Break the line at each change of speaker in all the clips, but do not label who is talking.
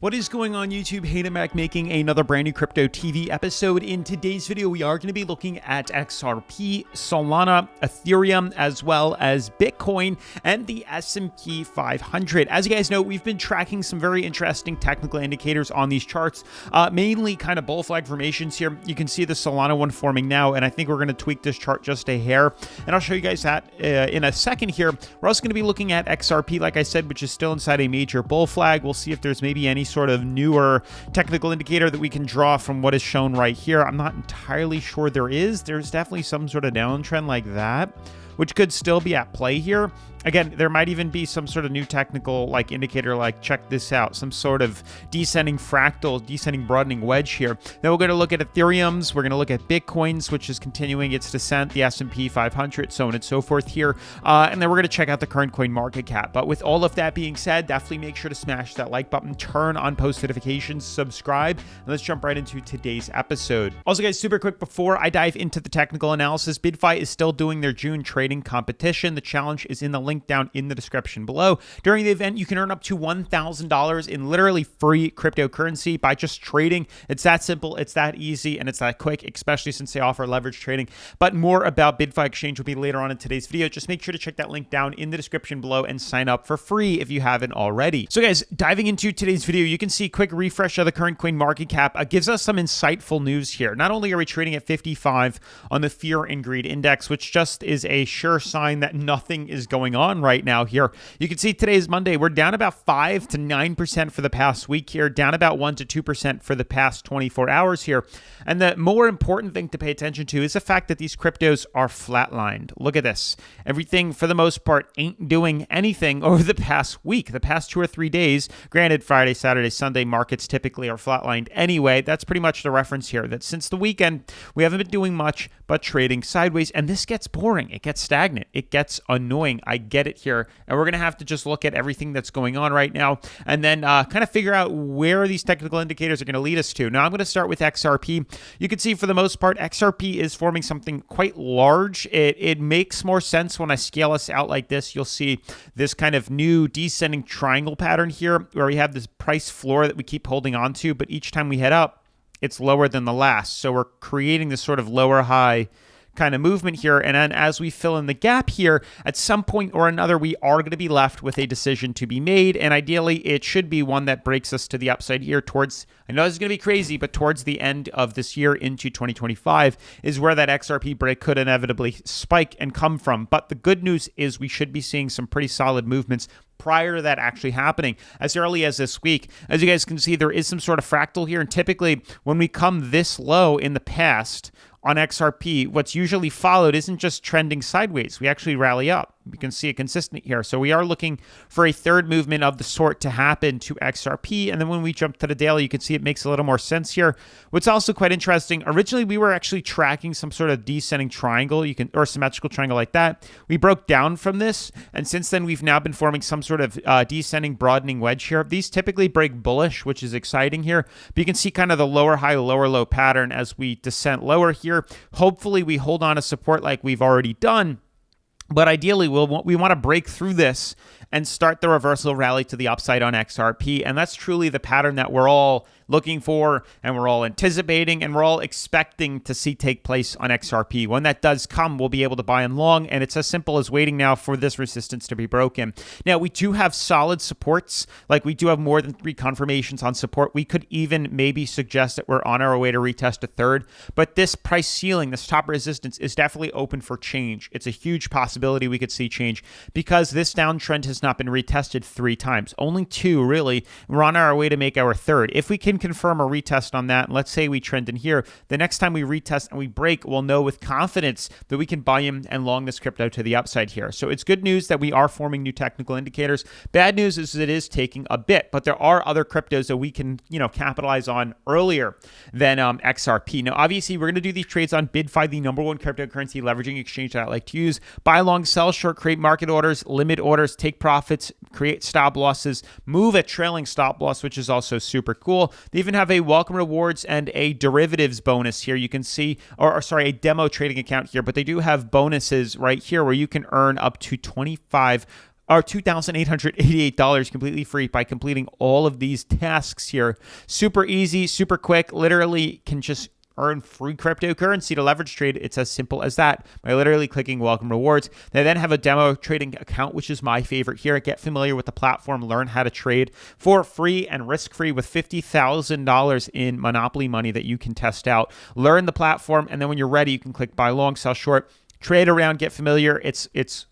What is going on YouTube? Hayden back making another brand new crypto TV episode. In today's video, we are going to be looking at XRP, Solana, Ethereum, as well as Bitcoin and the S&P 500. As you guys know, we've been tracking some very interesting technical indicators on these charts, mainly kind of bull flag formations here. You can see the Solana one forming now, and I think we're going to tweak this chart just a hair, and I'll show you guys that in a second here. We're also going to be looking at XRP, like I said, which is still inside a major bull flag. We'll see if there's maybe any sort of newer technical indicator that we can draw from what is shown right here. I'm not entirely sure there is. There's definitely some sort of downtrend like that, which could still be at play here. Again, there might even be some sort of new technical indicator, like check this out, some sort of descending fractal, descending broadening wedge here. Then we're going to look at Ethereum's, we're going to look at Bitcoin's, which is continuing its descent, the S&P 500, so on and so forth here. And then we're going to check out the current coin market cap. But with all of that being said, definitely make sure to smash that like button, turn on post notifications, subscribe, and let's jump right into today's episode. Also guys, super quick before I dive into the technical analysis, BYDFI is still doing their June trading competition. The challenge is in the link down in the description below. During the event, you can earn up to $1,000 in literally free cryptocurrency by just trading. It's that simple, it's that easy, and it's that quick, especially since they offer leverage trading. But more about BYDFI Exchange will be later on in today's video. Just make sure to check that link down in the description below and sign up for free if you haven't already. So guys, diving into today's video, you can see a quick refresh of the current coin market cap gives us some insightful news here. Not only are we trading at 55 on the Fear and Greed Index, which just is a sure sign that nothing is going on right now here. You can see today is Monday. We're down about 5 to 9% for the past week here, down about 1 to 2% for the past 24 hours here. And the more important thing to pay attention to is the fact that these cryptos are flatlined. Look at this. Everything, for the most part, ain't doing anything over the past week, the past 2 or 3 days. Granted, Friday, Saturday, Sunday markets typically are flatlined anyway. That's pretty much the reference here, that since the weekend, we haven't been doing much but trading sideways, and this gets boring. It gets stagnant. It gets annoying. I get it here, and we're going to have to just look at everything that's going on right now and then kind of figure out where these technical indicators are going to lead us to. Now, I'm going to start with XRP. You can see for the most part, XRP is forming something quite large. It makes more sense when I scale us out like this. You'll see this kind of new descending triangle pattern here where we have this price floor that we keep holding on to, but each time we head up, it's lower than the last. So we're creating this sort of lower high kind of movement here, and then as we fill in the gap here, at some point or another, we are going to be left with a decision to be made, and ideally, it should be one that breaks us to the upside here towards, I know this is going to be crazy, but towards the end of this year into 2025 is where that XRP break could inevitably spike and come from. But the good news is we should be seeing some pretty solid movements prior to that actually happening as early as this week. As you guys can see, there is some sort of fractal here, and typically when we come this low in the past on XRP, what's usually followed isn't just trending sideways. We actually rally up. You can see it consistent here. So we are looking for a third movement of the sort to happen to XRP. And then when we jump to the daily, you can see it makes a little more sense here. What's also quite interesting, originally we were actually tracking some sort of descending triangle, or symmetrical triangle like that. We broke down from this, and since then we've now been forming some sort of descending broadening wedge here. These typically break bullish, which is exciting here. But you can see kind of the lower high, lower low pattern as we descend lower here. Hopefully we hold on to support like we've already done. But ideally, we want to break through this and start the reversal rally to the upside on XRP. And that's truly the pattern that we're all looking for, and we're all anticipating, and we're all expecting to see take place on XRP. When that does come, we'll be able to buy in long, and it's as simple as waiting now for this resistance to be broken. Now, we do have solid supports, like we do have more than 3 confirmations on support. We could even maybe suggest that we're on our way to retest a third, but this price ceiling, this top resistance, is definitely open for change. It's a huge possibility we could see change because this downtrend has not been retested 3 times, only 2 really. We're on our way to make our third. If we can confirm a retest on that, and let's say we trend in here, the next time we retest and we break, we'll know with confidence that we can buy in and long this crypto to the upside here. So it's good news that we are forming new technical indicators. Bad news is it is taking a bit, but there are other cryptos that we can, capitalize on earlier than XRP. Now, obviously, we're going to do these trades on BYDFI, the #1 cryptocurrency leveraging exchange that I like to use. Buy long, sell short, create market orders, limit orders, take profits, create stop losses, move a trailing stop loss, which is also super cool. They even have a welcome rewards and a derivatives bonus here. You can see, or sorry, a demo trading account here, but they do have bonuses right here where you can earn up to 25 are $2,888 completely free by completing all of these tasks here. Super easy, super quick, literally can just earn free cryptocurrency to leverage trade. It's as simple as that by literally clicking welcome rewards. They then have a demo trading account, which is my favorite here. Get familiar with the platform, learn how to trade for free and risk-free with $50,000 in Monopoly money that you can test out. Learn the platform, and then when you're ready, you can click buy long, sell short, trade around, get familiar. It's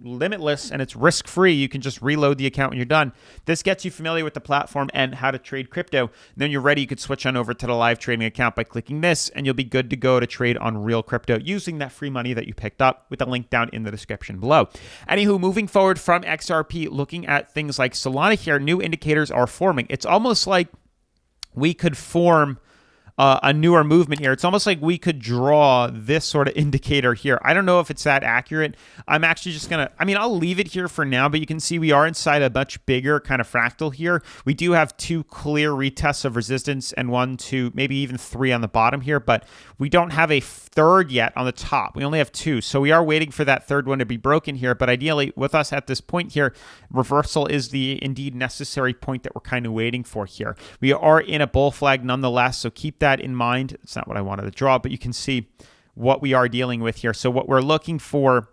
limitless and it's risk-free. You can just reload the account when you're done. This gets you familiar with the platform and how to trade crypto. And then you're ready, you could switch on over to the live trading account by clicking this, and you'll be good to go to trade on real crypto using that free money that you picked up with the link down in the description below. Anywho, moving forward from XRP, looking at things like Solana here, new indicators are forming. It's almost like we could form a newer movement here. It's almost like we could draw this sort of indicator here. I don't know if it's that accurate. I'm actually just going to, I'll leave it here for now, but you can see we are inside a much bigger kind of fractal here. We do have 2 clear retests of resistance and 1, 2, maybe even 3 on the bottom here, but we don't have a third yet on the top. We only have 2. So we are waiting for that third one to be broken here. But ideally with us at this point here, reversal is the indeed necessary point that we're kind of waiting for here. We are in a bull flag nonetheless, so keep that in mind. It's not what I wanted to draw, but you can see what we are dealing with here. So what we're looking for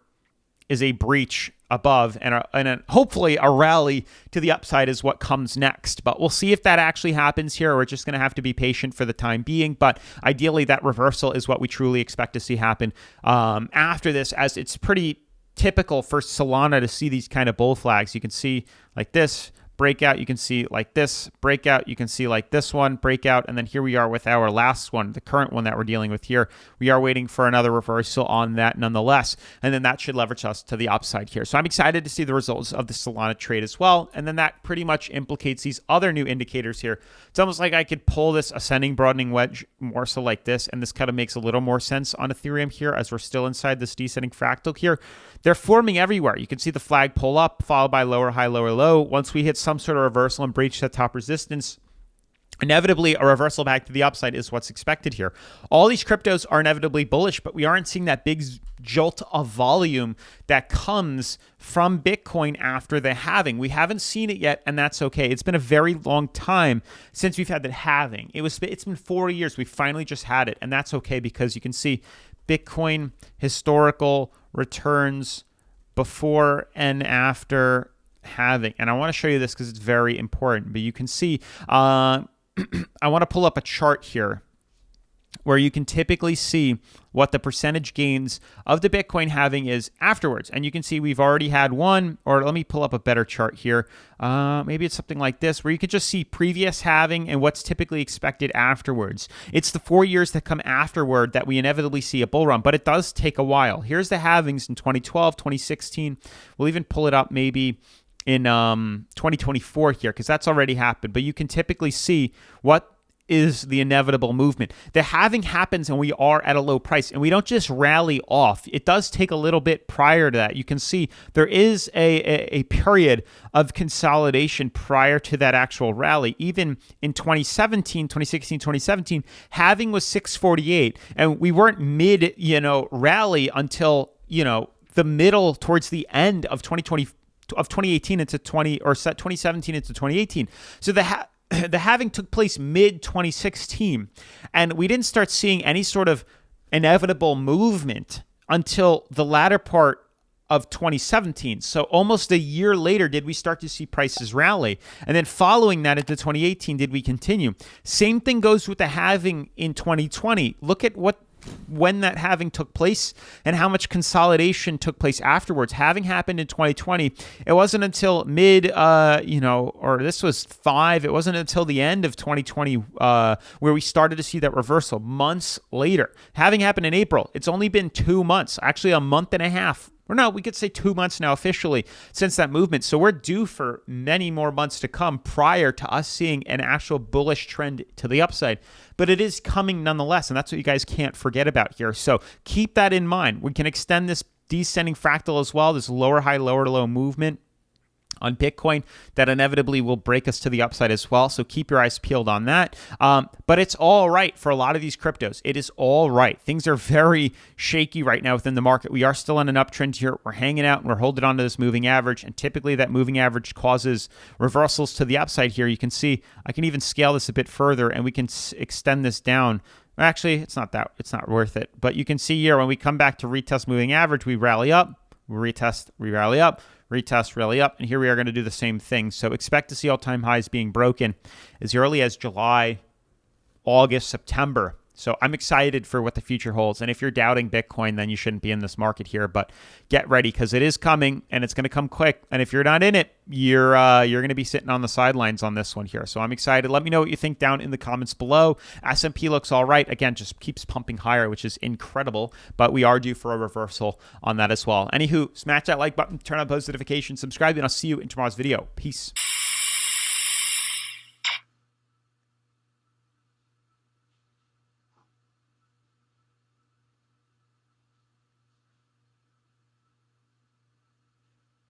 is a breach above and hopefully a rally to the upside is what comes next. But we'll see if that actually happens here. We're just going to have to be patient for the time being. But ideally, that reversal is what we truly expect to see happen after this, as it's pretty typical for Solana to see these kind of bull flags. You can see like this breakout, you can see like this breakout, you can see like this one breakout, and then here we are with our last one, the current one that we're dealing with here. We are waiting for another reversal on that nonetheless, and then that should leverage us to the upside here. So I'm excited to see the results of the Solana trade as well, and then that pretty much implicates these other new indicators here. It's almost like I could pull this ascending broadening wedge more so like this, and this kind of makes a little more sense on Ethereum here as we're still inside this descending fractal here. They're forming everywhere. You can see the flag pull up, followed by lower high, lower low. Once we hit some sort of reversal and breach that top resistance, inevitably a reversal back to the upside is what's expected here. All these cryptos are inevitably bullish, but we aren't seeing that big jolt of volume that comes from Bitcoin after the halving. We haven't seen it yet, and that's okay. It's been a very long time since we've had the halving. It's been 4 years. We finally just had it, and that's okay because you can see Bitcoin historical returns before and after halving. And I want to show you this because it's very important. But you can see, I want to pull up a chart here where you can typically see what the percentage gains of the Bitcoin halving is afterwards. And you can see we've already had one, or let me pull up a better chart here. Maybe it's something like this, where you could just see previous halving and what's typically expected afterwards. It's the 4 years that come afterward that we inevitably see a bull run, but it does take a while. Here's the halvings in 2012, 2016. We'll even pull it up maybe in 2024 here, because that's already happened. But you can typically see what is the inevitable movement. The halving happens and we are at a low price, and we don't just rally off. It does take a little bit prior to that. You can see there is a period of consolidation prior to that actual rally. Even in 2016, 2017, halving was 648, and we weren't mid, rally until, the middle towards the end of 2018 into 2017 into 2018. So the halving took place mid-2016, and we didn't start seeing any sort of inevitable movement until the latter part of 2017. So almost a year later did we start to see prices rally. And then following that into 2018 did we continue. Same thing goes with the halving in 2020. Look at when that halving took place and how much consolidation took place afterwards. Halving happened in 2020. It wasn't until it wasn't until the end of 2020 where we started to see that reversal months later. Halving happened in April. It's only been 2 months, actually a month and a half. Or no, we could say 2 months now officially since that movement. So we're due for many more months to come prior to us seeing an actual bullish trend to the upside. But it is coming nonetheless, and that's what you guys can't forget about here. So keep that in mind. We can extend this descending fractal as well, this lower high, lower low movement. on Bitcoin that inevitably will break us to the upside as well. So keep your eyes peeled on that. But it's all right for a lot of these cryptos. It is all right. Things are very shaky right now within the market. We are still on an uptrend here. We're hanging out and we're holding on to this moving average. And typically that moving average causes reversals to the upside here. You can see I can even scale this a bit further and we can extend this down. Actually, it's not worth it. But you can see here when we come back to retest moving average, we rally up, we retest, we rally up, retest, rally up, and here we are going to do the same thing. So expect to see all-time highs being broken as early as July, August, September. So I'm excited for what the future holds. And if you're doubting Bitcoin, then you shouldn't be in this market here. But get ready because it is coming and it's going to come quick. And if you're not in it, you're going to be sitting on the sidelines on this one here. So I'm excited. Let me know what you think down in the comments below. S&P looks all right. Again, just keeps pumping higher, which is incredible. But we are due for a reversal on that as well. Anywho, smash that like button, turn on post notifications, subscribe, and I'll see you in tomorrow's video. Peace.